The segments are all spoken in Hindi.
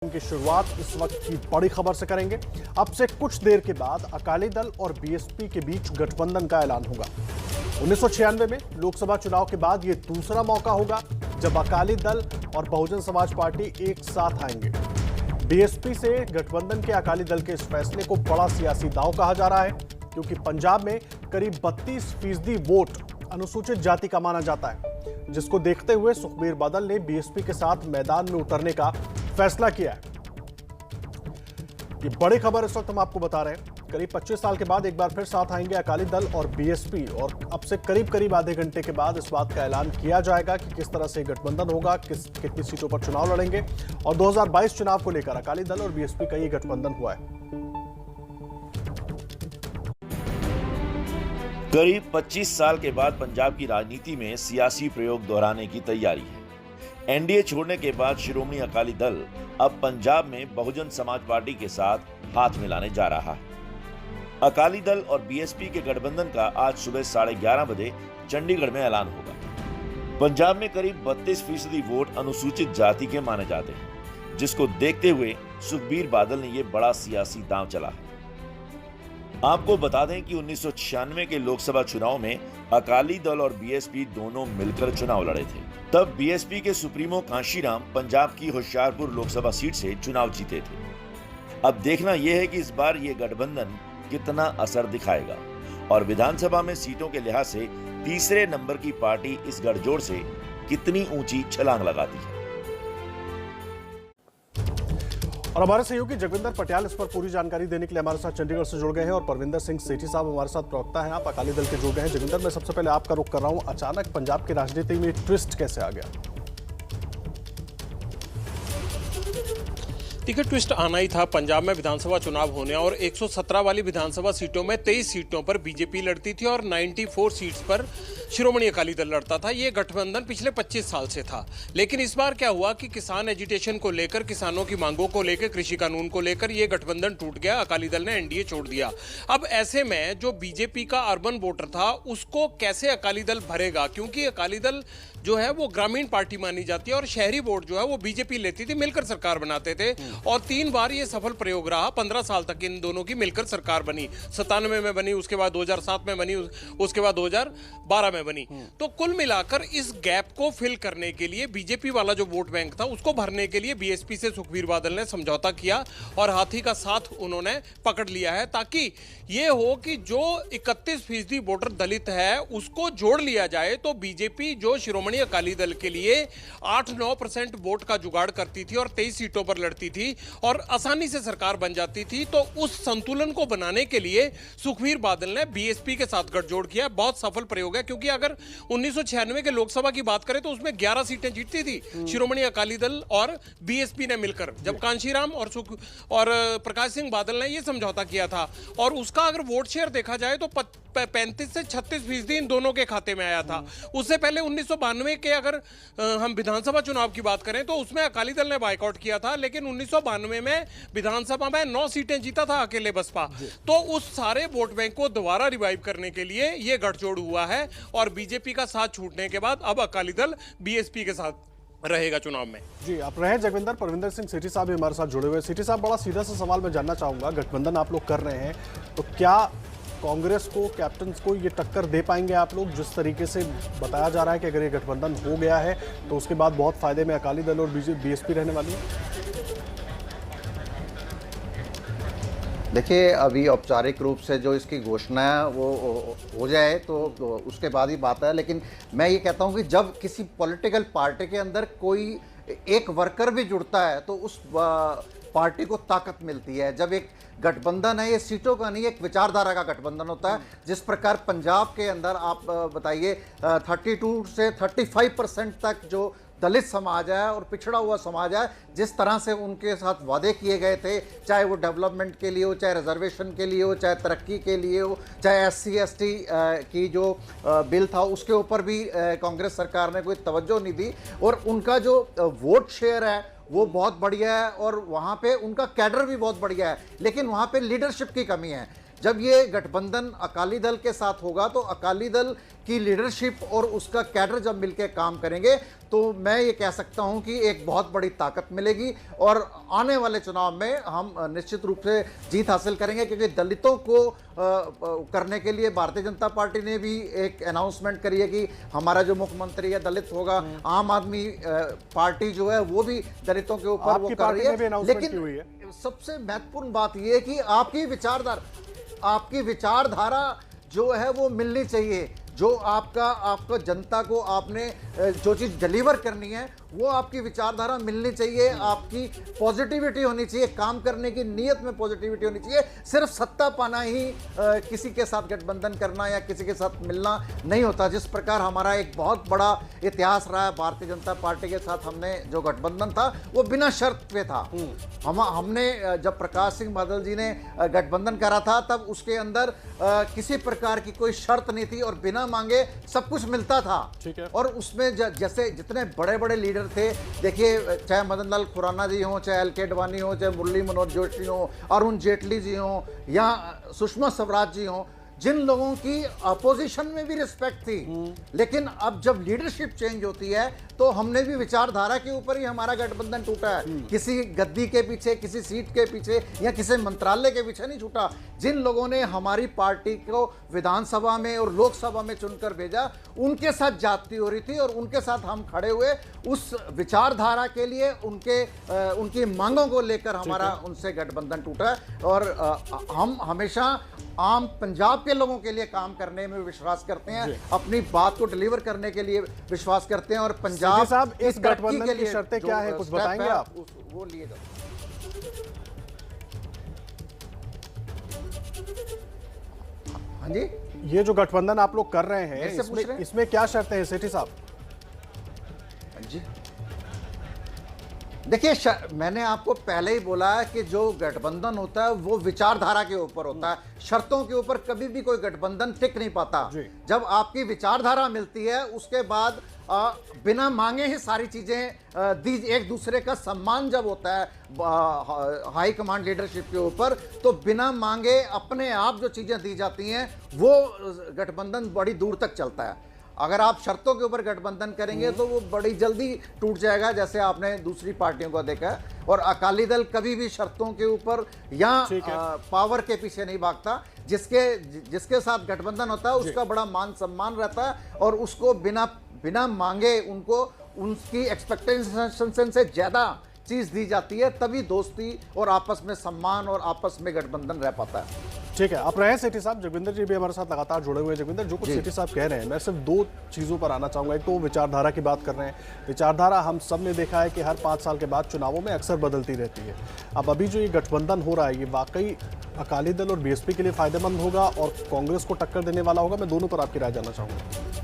की शुरुआत इस वक्त की बड़ी खबर से करेंगे। अब से कुछ देर के बाद अकाली दल और बीएसपी के बीच गठबंधन का ऐलान होगा। 1996 में लोकसभा चुनाव के बाद यह दूसरा मौका होगा जब अकाली दल और बहुजन समाज पार्टी एक साथ आएंगे। बीएसपी से गठबंधन के अकाली दल के इस फैसले को बड़ा सियासी दांव कहा जा रहा है, क्योंकि पंजाब में करीब 32% वोट अनुसूचित जाति का माना जाता है, जिसको देखते हुए सुखबीर बादल ने बीएसपी के साथ मैदान में उतरने का फैसला किया है। ये बड़ी खबर इस वक्त हम आपको बता रहे हैं। करीब 25 साल के बाद एक बार फिर साथ आएंगे अकाली दल और बीएसपी, और अब से करीब आधे घंटे के बाद इस बात का ऐलान किया जाएगा कि किस तरह से गठबंधन होगा, कितनी सीटों पर चुनाव लड़ेंगे। और 2022 चुनाव को लेकर अकाली दल और बीएसपी का ये गठबंधन हुआ है। करीब 25 साल के बाद पंजाब की राजनीति में सियासी प्रयोग दोहराने की तैयारी है। एनडीए छोड़ने के बाद शिरोमणि अकाली दल अब पंजाब में बहुजन समाज पार्टी के साथ हाथ मिलाने जा रहा है। अकाली दल और बीएसपी के गठबंधन का आज सुबह 11:30 बजे चंडीगढ़ में ऐलान होगा। पंजाब में करीब 32% वोट अनुसूचित जाति के माने जाते हैं, जिसको देखते हुए सुखबीर बादल ने यह बड़ा सियासी दांव चला है। आपको बता दें कि 1996 के लोकसभा चुनाव में अकाली दल और बीएसपी दोनों मिलकर चुनाव लड़े थे। तब बीएसपी के सुप्रीमो कांशीराम पंजाब की होशियारपुर लोकसभा सीट से चुनाव जीते थे। अब देखना यह है कि इस बार यह गठबंधन कितना असर दिखाएगा और विधानसभा में सीटों के लिहाज से तीसरे नंबर की पार्टी इस गठजोड़ से कितनी ऊंची छलांग लगाती है। और हमारे सहयोगी जगविंदर पटियाल इस पर पूरी जानकारी देने के लिए हमारे साथ चंडीगढ़ से जुड़ गए हैं, और परविंदर सिंह सेठी साहब हमारे साथ प्रवक्ता हैं, आप अकाली दल के जुड़ गए हैं। जगविंदर, मैं सबसे पहले आपका रुख कर रहा हूं, अचानक पंजाब की राजनीति में ट्विस्ट कैसे आ गया? देखिए, ट्विस्ट आना ही था। पंजाब में विधानसभा चुनाव होने और 117 वाली विधानसभा सीटों में 23 सीटों पर बीजेपी लड़ती थी और 94 सीट्स पर शिरोमणि अकाली दल लड़ता था। ये गठबंधन पिछले 25 साल से था, लेकिन इस बार क्या हुआ कि किसान एजिटेशन को लेकर, किसानों की मांगों को लेकर, कृषि कानून को लेकर ये गठबंधन टूट गया। अकाली दल ने एनडीए छोड़ दिया। अब ऐसे में जो बीजेपी का अर्बन वोटर था उसको कैसे अकाली दल भरेगा, क्योंकि अकाली दल जो है वो ग्रामीण पार्टी मानी जाती है और शहरी वोट जो है वो बीजेपी लेती थी, मिलकर सरकार बनाते थे। और 3 बार ये सफल प्रयोग रहा। 15 साल तक इन दोनों की मिलकर सरकार बनी। 97 में बनी, उसके बाद 2007 में बनी, उसके बाद 2012 में बनी। तो कुल मिलाकर इस गैप को फिल करने के लिए, बीजेपी वाला जो वोट बैंक था उसको भरने के लिए बीएसपी से सुखबीर बादल ने समझौता किया और हाथी का साथ उन्होंने पकड़ लिया है, ताकि ये हो कि जो 31% वोटर दलित है उसको जोड़ लिया जाए। तो बीजेपी जो शिरोमणि अकाली दल के लिए 8-9% वोट का जुगाड़ करती थी और 23 सीटों पर लड़ती थी और आसानी से सरकार बन जाती थी। तो उस संतुलन को बनाने के लिए सुखबीर बादल ने बीएसपी के साथ गठजोड़ किया। बहुत सफल प्रयोग है, क्योंकि अगर 1996 के लोकसभा की बात करें तो उसमें 11 सीटें जीतती थी शिरोमणि अकाली दल और बीएसपी ने मिलकर, जब कांशीराम और प्रकाश सिंह बादल ने यह समझौता किया था। और उसका अगर वोट शेयर देखा जाए तो 35 से 36% इन दोनों के खाते में आया था। उससे पहले 1992 के अगर हम विधानसभा चुनाव की बात करें तो उसमें अकाली दल ने बायकॉट किया था, लेकिन 1992 में विधानसभा में 9 सीटें जीता था अकेले बसपा। तो उस सारे वोट बैंक को दोबारा रिवाइव करने के लिए यह गठजोड़ हुआ है और बीजेपी का साथ छूटने के बाद अब अकाली दल बीएसपी के साथ रहेगा चुनाव में। जी, आप रहे जगविंदर। परविंदर सिंह सेठी साहब भी हमारे साथ जुड़े हुए। सेठी साहब, बड़ा सीधा सा सवाल मैं जानना चाहूंगा, गठबंधन आप लोग कर रहे हैं तो क्या कांग्रेस को, कैप्टन को ये टक्कर दे पाएंगे आप लोग? जिस तरीके से बताया जा रहा है कि अगर ये गठबंधन हो गया है तो उसके बाद बहुत फायदे में अकाली दल और बीएसपी रहने वाली है। देखिए, अभी औपचारिक रूप से जो इसकी घोषणा वो हो जाए तो उसके बाद ही बात है, लेकिन मैं ये कहता हूँ कि जब किसी पॉलिटिकल पार्टी के अंदर कोई एक वर्कर भी जुड़ता है तो उस पार्टी को ताकत मिलती है। जब एक गठबंधन है, ये सीटों का नहीं, एक विचारधारा का गठबंधन होता है। जिस प्रकार पंजाब के अंदर आप बताइए 32 से 35% तक जो दलित समाज है और पिछड़ा हुआ समाज है, जिस तरह से उनके साथ वादे किए गए थे, चाहे वो डेवलपमेंट के लिए हो, चाहे रिजर्वेशन के लिए हो, चाहे तरक्की के लिए हो, चाहे SC ST की जो बिल था उसके ऊपर भी कांग्रेस सरकार ने कोई तवज्जो नहीं दी। और उनका जो वोट शेयर है वो बहुत बढ़िया है और वहाँ पे उनका कैडर भी बहुत बढ़िया है, लेकिन वहाँ पे लीडरशिप की कमी है। जब ये गठबंधन अकाली दल के साथ होगा तो अकाली दल की लीडरशिप और उसका कैडर जब मिलकर काम करेंगे तो मैं ये कह सकता हूं कि एक बहुत बड़ी ताकत मिलेगी और आने वाले चुनाव में हम निश्चित रूप से जीत हासिल करेंगे, क्योंकि दलितों को करने के लिए भारतीय जनता पार्टी ने भी एक अनाउंसमेंट करी है कि हमारा जो मुख्यमंत्री है दलित होगा। आम आदमी पार्टी जो है वो भी दलितों के ऊपर वो कर रही है। लेकिन सबसे महत्वपूर्ण बात यह है कि आपकी विचारधारा जो है वो मिलनी चाहिए। जो आपको जनता को आपने जो चीज़ डिलीवर करनी है वो आपकी विचारधारा मिलनी चाहिए, आपकी पॉजिटिविटी होनी चाहिए, काम करने की नीयत में पॉजिटिविटी होनी चाहिए। सिर्फ सत्ता पाना ही किसी के साथ गठबंधन करना या किसी के साथ मिलना नहीं होता। जिस प्रकार हमारा एक बहुत बड़ा इतिहास रहा है, भारतीय जनता पार्टी के साथ हमने जो गठबंधन था वो बिना शर्त पे था। हमने जब प्रकाश सिंह बादल जी ने गठबंधन करा था तब उसके अंदर किसी प्रकार की कोई शर्त नहीं थी और बिना मांगे सब कुछ मिलता था। और उसमें जैसे जितने बड़े बड़े लीडर थे, देखिए चाहे मदन लाल खुराना जी हों, चाहे एल के अडवाणी हो, चाहे मुरली मनोहर जोशी हो, अरुण जेटली जी हों या सुषमा स्वराज जी हों, जिन लोगों की अपोजिशन में भी रिस्पेक्ट थी, लेकिन अब जब लीडरशिप चेंज होती है तो हमने भी विचारधारा के ऊपर ही हमारा गठबंधन टूटा है। किसी गद्दी के पीछे, किसी सीट के पीछे या किसी मंत्रालय के पीछे नहीं छूटा। जिन लोगों ने हमारी पार्टी को विधानसभा में और लोकसभा में चुनकर भेजा उनके साथ जाती हो रही थी और उनके साथ हम खड़े हुए उस विचारधारा के लिए, उनकी मांगों को लेकर हमारा उनसे गठबंधन टूटा है। और हम हमेशा आम पंजाब के लोगों के लिए काम करने में विश्वास करते हैं, अपनी बात को डिलीवर करने के लिए विश्वास करते हैं और पंजाब साहब इस गठबंधन की शर्तें क्या है, कुछ बताएंगे आप? वो लिए हाँ जी, ये जो गठबंधन आप लोग कर रहे हैं इसमें क्या शर्तें हैं सेठी साहब? जी देखिए, मैंने आपको पहले ही बोला है कि जो गठबंधन होता है वो विचारधारा के ऊपर होता है। शर्तों के ऊपर कभी भी कोई गठबंधन टिक नहीं पाता। जब आपकी विचारधारा मिलती है उसके बाद बिना मांगे ही सारी चीजें दी, एक दूसरे का सम्मान जब होता है हाई कमांड लीडरशिप के ऊपर, तो बिना मांगे अपने आप जो चीजें दी जाती हैं वो गठबंधन बड़ी दूर तक चलता है। अगर आप शर्तों के ऊपर गठबंधन करेंगे तो वो बड़ी जल्दी टूट जाएगा, जैसे आपने दूसरी पार्टियों को देखा है। और अकाली दल कभी भी शर्तों के ऊपर या पावर के पीछे नहीं भागता। जिसके साथ गठबंधन होता है उसका बड़ा मान सम्मान रहता है और उसको बिना मांगे उनको उनकी एक्सपेक्टेशन से ज्यादा चीज दी जाती है, तभी दोस्ती और आपस में सम्मान और आपस में गठबंधन रह पाता है। ठीक है, आप रहे सेठी साहब। जगविंदर जी भी हमारे साथ लगातार जुड़े हुए हैं। जगविंदर, जो कुछ सेठी साहब कह रहे हैं, मैं सिर्फ दो चीज़ों पर आना चाहूँगा। एक तो विचारधारा की बात कर रहे हैं। विचारधारा हम सब ने देखा है कि हर 5 साल के बाद चुनावों में अक्सर बदलती रहती है। अब अभी जो ये गठबंधन हो रहा है ये वाकई अकाली दल और बीएसपी के लिए फायदेमंद होगा और कांग्रेस को टक्कर देने वाला होगा? मैं दोनों पर आपकी राय जानना चाहूँगा।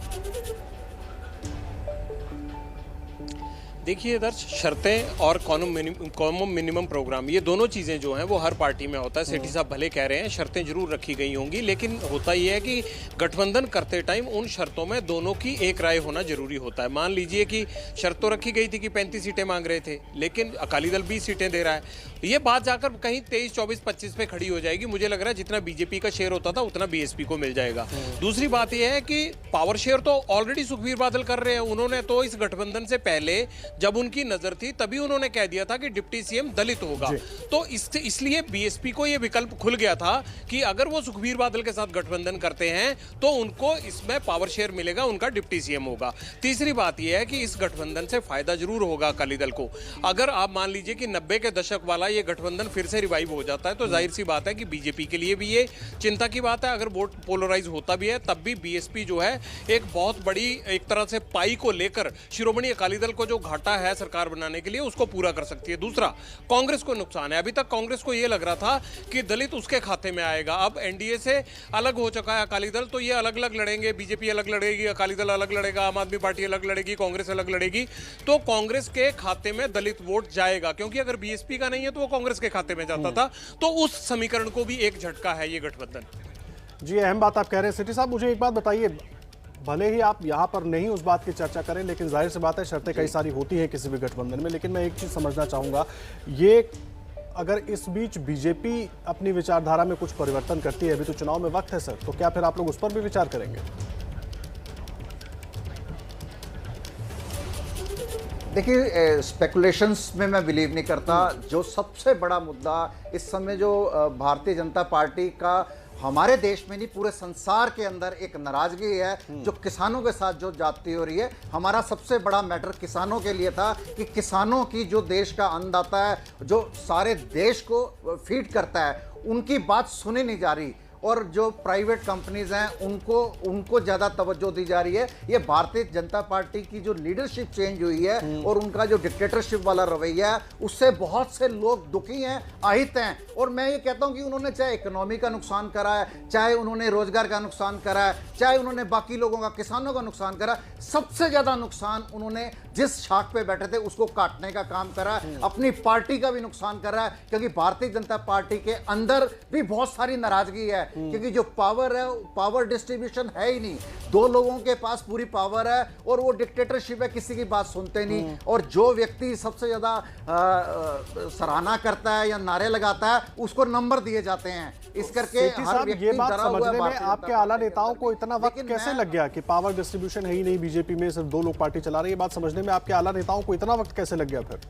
देखिए दर्श, शर्तें और कॉमन मिनिमम प्रोग्राम, ये दोनों चीज़ें जो हैं वो हर पार्टी में होता है। सेठी साहब भले कह रहे हैं शर्तें जरूर रखी गई होंगी, लेकिन होता ये है कि गठबंधन करते टाइम उन शर्तों में दोनों की एक राय होना जरूरी होता है। मान लीजिए कि शर्त तो रखी गई थी कि 35 सीटें मांग रहे थे, लेकिन अकाली दल 20 सीटें दे रहा है। ये बात जाकर कहीं 23, 24, 25 पे खड़ी हो जाएगी। मुझे लग रहा है जितना बीजेपी का शेयर होता था उतना बीएसपी को मिल जाएगा। दूसरी बात यह है कि पावर शेयर तो ऑलरेडी सुखबीर बादल कर रहे हैं। उन्होंने तो इस गठबंधन से पहले जब उनकी नजर थी तभी उन्होंने कह दिया था कि डिप्टी सीएम दलित होगा। तो इसलिए बीएसपी को यह विकल्प खुल गया था कि अगर वो सुखबीर बादल के साथ गठबंधन करते हैं तो उनको इसमें पावर शेयर मिलेगा, उनका डिप्टी सीएम होगा। तीसरी बात यह है कि इस गठबंधन से फायदा जरूर होगा अकाली दल को। अगर आप मान लीजिए कि 90 के दशक वाला ये गठबंधन फिर से रिवाइव हो जाता है तो जाहिर सी बात है कि बीजेपी के लिए भी ये चिंता की बात है। अगर वोट पोलराइज होता भी है तब भी बीएसपी जो है एक बहुत बड़ी एक तरह से पाई को लेकर शिरोमणि अकाली दल को जो घाटा है सरकार बनाने के लिए उसको पूरा कर सकती है। दूसरा, कांग्रेस को नुकसान है। अभी तक कांग्रेस को यह लग रहा था कि दलित उसके खाते में आएगा। अब एनडीए से अलग हो चुका है अकाली दल, तो ये अलग अलग लड़ेंगे। बीजेपी अलग लड़ेगी, अकाली दल अलग लड़ेगा, आम आदमी पार्टी अलग लड़ेगी, कांग्रेस अलग लड़ेगी। तो कांग्रेस के खाते में दलित वोट जाएगा, क्योंकि अगर बीएसपी का नहीं है तो वो कांग्रेस के खाते में जाता था। तो उस समीकरण को भी एक झटका है ये गठबंधन। जी, अहम बात आप कह रहे हैं सेठी साहब। मुझे एक बात बताइए, भले ही आप यहाँ पर नहीं उस बात की चर्चा करें, लेकिन जाहिर सी बात है शर्तें कई सारी होती हैं किसी भी गठबंधन में। लेकिन मैं एक चीज़ समझना चाहूँगा, ये अगर इस बीच बीजेपी अपनी विचारधारा में कुछ परिवर्तन करती है, अभी तो चुनाव में वक्त है सर, तो क्या फिर आप लोग उस पर भी विचार करेंगे? देखिए, स्पेकुलेशंस में मैं बिलीव नहीं करता। जो सबसे बड़ा मुद्दा इस समय जो भारतीय जनता पार्टी का हमारे देश में नहीं पूरे संसार के अंदर एक नाराजगी है जो किसानों के साथ जो जाती हो रही है। हमारा सबसे बड़ा मैटर किसानों के लिए था कि किसानों की जो देश का अन्नदाता है, जो सारे देश को फीड करता है, उनकी बात सुनी नहीं जा रही और जो प्राइवेट कंपनीज हैं उनको ज़्यादा तवज्जो दी जा रही है। ये भारतीय जनता पार्टी की जो लीडरशिप चेंज हुई है और उनका जो डिक्टेटरशिप वाला रवैया है, उससे बहुत से लोग दुखी हैं, आहित हैं। और मैं ये कहता हूं कि उन्होंने चाहे इकोनॉमी का नुकसान करा है, चाहे उन्होंने रोजगार का नुकसान करा है, चाहे उन्होंने बाकी लोगों का, किसानों का नुकसान करा, सबसे ज़्यादा नुकसान उन्होंने जिस शाख पे बैठे थे उसको काटने का काम करा, अपनी पार्टी का भी नुकसान कर रहा है। क्योंकि भारतीय जनता पार्टी के अंदर भी बहुत सारी नाराजगी है, क्योंकि जो पावर है, पावर डिस्ट्रीब्यूशन है ही नहीं। दो लोगों के पास पूरी पावर है और वो डिक्टेटरशिप है, किसी की बात सुनते नहीं। और जो व्यक्ति सबसे ज्यादा सराहना करता है या नारे लगाता है, उसको नंबर दिए जाते हैं। इस करके हर व्यक्ति ये बात डरा हुआ समझने है। में आपके आला नेताओं को इतना वक्त कैसे लग गया कि पावर डिस्ट्रीब्यूशन है ही नहीं, बीजेपी में सिर्फ 2 लोग पार्टी चला रही है? बात समझने में आपके आला नेताओं को इतना वक्त कैसे लग गया फिर?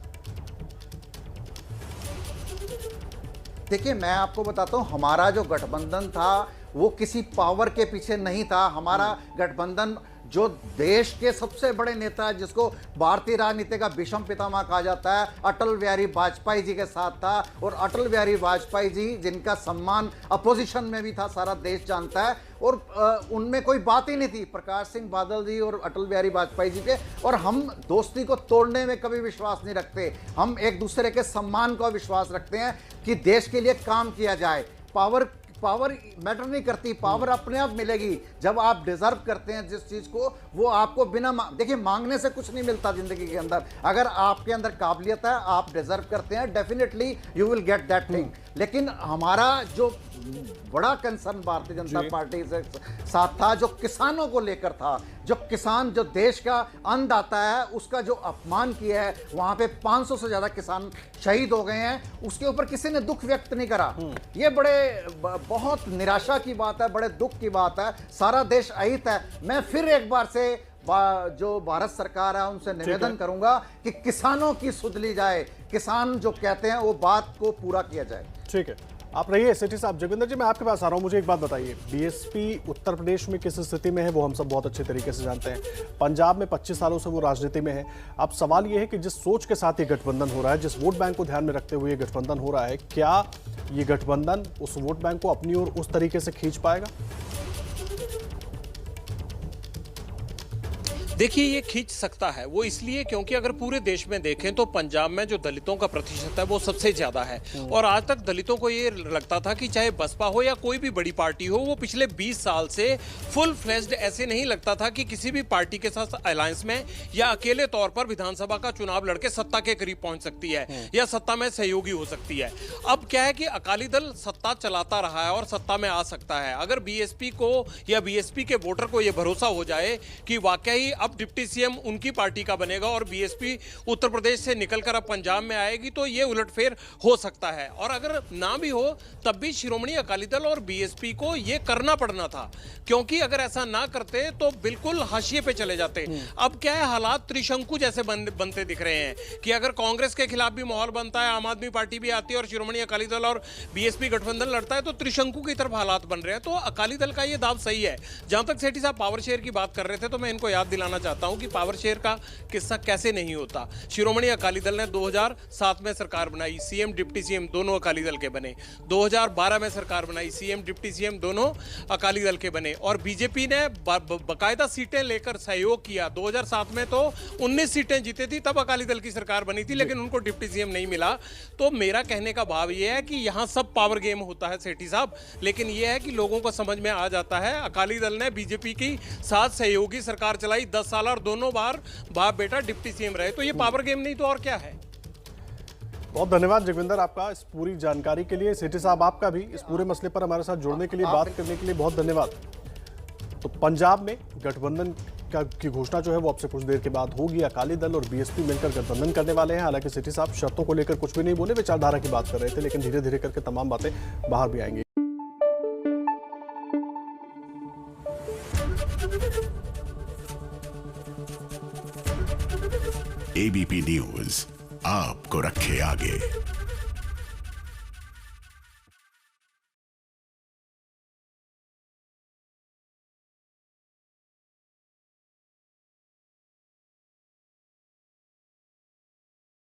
देखिए, मैं आपको बताता हूं, हमारा जो गठबंधन था वो किसी पावर के पीछे नहीं था। हमारा गठबंधन जो देश के सबसे बड़े नेता जिसको भारतीय राजनीति का विषम पितामह कहा जाता है, अटल बिहारी वाजपेयी जी के साथ था। और अटल बिहारी वाजपेयी जी जिनका सम्मान अपोजिशन में भी था, सारा देश जानता है। और उनमें कोई बात ही नहीं थी प्रकाश सिंह बादल जी और अटल बिहारी वाजपेयी जी के। और हम दोस्ती को तोड़ने में कभी विश्वास नहीं रखते, हम एक दूसरे के सम्मान का विश्वास रखते हैं कि देश के लिए काम किया जाए। पावर मैटर नहीं करती, पावर अपने आप मिलेगी जब आप डिजर्व करते हैं जिस चीज को, वो आपको बिना देखिए, मांगने से कुछ नहीं मिलता जिंदगी के अंदर। अगर आपके अंदर काबिलियत है, आप डिजर्व करते हैं, definitely you will get that thing. लेकिन हमारा जो बड़ा कंसर्न भारतीय जनता पार्टी से साथ था, जो किसानों को लेकर था, जो किसान, जो देश का अन्नदाता है, उसका जो अपमान किया है, वहां पे 500 से ज्यादा किसान शहीद हो गए हैं, उसके ऊपर किसी ने दुख व्यक्त नहीं करा। ये बहुत निराशा की बात है, बड़े दुख की बात है। सारा देश अहित है। मैं फिर एक बार से जो भारत सरकार है उनसे निवेदन करूंगा कि किसानों की सुध ली जाए, किसान जो कहते हैं वो बात को पूरा किया जाए। ठीक है, आप रहिए सेठी साहब। जगविंदर जी, मैं आपके पास आ रहा हूं। मुझे एक बात बताइए, बीएसपी उत्तर प्रदेश में किस स्थिति में है वो हम सब बहुत अच्छे तरीके से जानते हैं। पंजाब में 25 सालों से वो राजनीति में है। अब सवाल ये है कि जिस सोच के साथ ये गठबंधन हो रहा है, जिस वोट बैंक को ध्यान में रखते हुए ये गठबंधन हो रहा है, क्या ये गठबंधन उस वोट बैंक को अपनी ओर उस तरीके से खींच पाएगा? देखिए, ये खींच सकता है वो इसलिए क्योंकि अगर पूरे देश में देखें तो पंजाब में जो दलितों का प्रतिशत है वो सबसे ज्यादा है। और आज तक दलितों को ये लगता था कि चाहे बसपा हो या कोई भी बड़ी पार्टी हो, वो पिछले 20 साल से फुल फ्लेज्ड ऐसे नहीं लगता था कि किसी भी पार्टी के साथ अलायंस में या अकेले तौर पर विधानसभा का चुनाव लड़के सत्ता के करीब पहुंच सकती है या सत्ता में सहयोगी हो सकती है। अब क्या है कि अकाली दल सत्ता चलाता रहा है और सत्ता में आ सकता है। अगर बीएसपी को या बीएसपी के वोटर को यह भरोसा हो जाए कि वाकई अब डिप्टी सीएम उनकी पार्टी का बनेगा और बीएसपी उत्तर प्रदेश से निकलकर अब पंजाब में आएगी, तो ये उलटफेर हो सकता है। और अगर ना भी हो तब भी शिरोमणि अकाली दल और बीएसपी को ये करना पड़ना था, क्योंकि अगर ऐसा ना करते तो बिल्कुल हाशिए पे चले जाते। अब क्या है, हालात त्रिशंकु जैसे बनते दिख रहे हैं कि अगर कांग्रेस के खिलाफ भी माहौल बनता है, आम आदमी पार्टी भी आती है और शिरोमणि अकाली दल और बीएसपी गठबंधन लड़ता है, तो त्रिशंकु की तरफ हालात बन रहे हैं। तो अकाली दल का ये दाव सही है। जहां तक सेठी साहब पावर शेयर की बात कर रहे थे, तो मैं इनको याद दिलाना चाहता हूं कि पावर शेयर का किस्सा कैसे नहीं होता। शिरोमणि अकाली दल ने 2007 में सरकार बनाई, सीएम डिप्टी सीएम दोनों अकाली दल के बने। 2012 में सरकार बनाई, सीएम डिप्टी सीएम दोनों अकाली दल के बने। और बीजेपी ने बाकायदा सीटें लेकर सहयोग किया। 2007 में तो 19 सीटें जीती थी, तब अकाली दल की सरकार बनी थी, लेकिन उनको डिप्टी सीएम नहीं मिला। तो मेरा कहने का भाव यह है कि यहां सब पावर गेम होता है सेठी साहब, लेकिन यह है कि लोगों को समझ में आ जाता है अकाली दल ने बीजेपी की साथ सहयोगी सरकार चलाई 10 साल और दोनों बार बाप बेटा डिप्टी सीएम रहे। तो ये पावर गेम नहीं तो और क्या है। बहुत धन्यवाद जगविंदर आपका इस पूरी जानकारी के लिए। सेठी साहब आपका भी इस पूरे मसले पर हमारे साथ जुड़ने के लिए, बात करने के लिए बहुत धन्यवाद। तो पंजाब में गठबंधन की घोषणा जो है वो अब से कुछ देर के बाद होगी। अकाली दल और बीएसपी मिलकर गठबंधन करने वाले हैं। हालांकि सिटी साहब शर्तों को लेकर कुछ भी नहीं बोले, विचारधारा की बात कर रहे थे, लेकिन धीरे धीरे करके तमाम बातें बाहर भी आएंगी। एबीपी न्यूज आपको रखे आगे।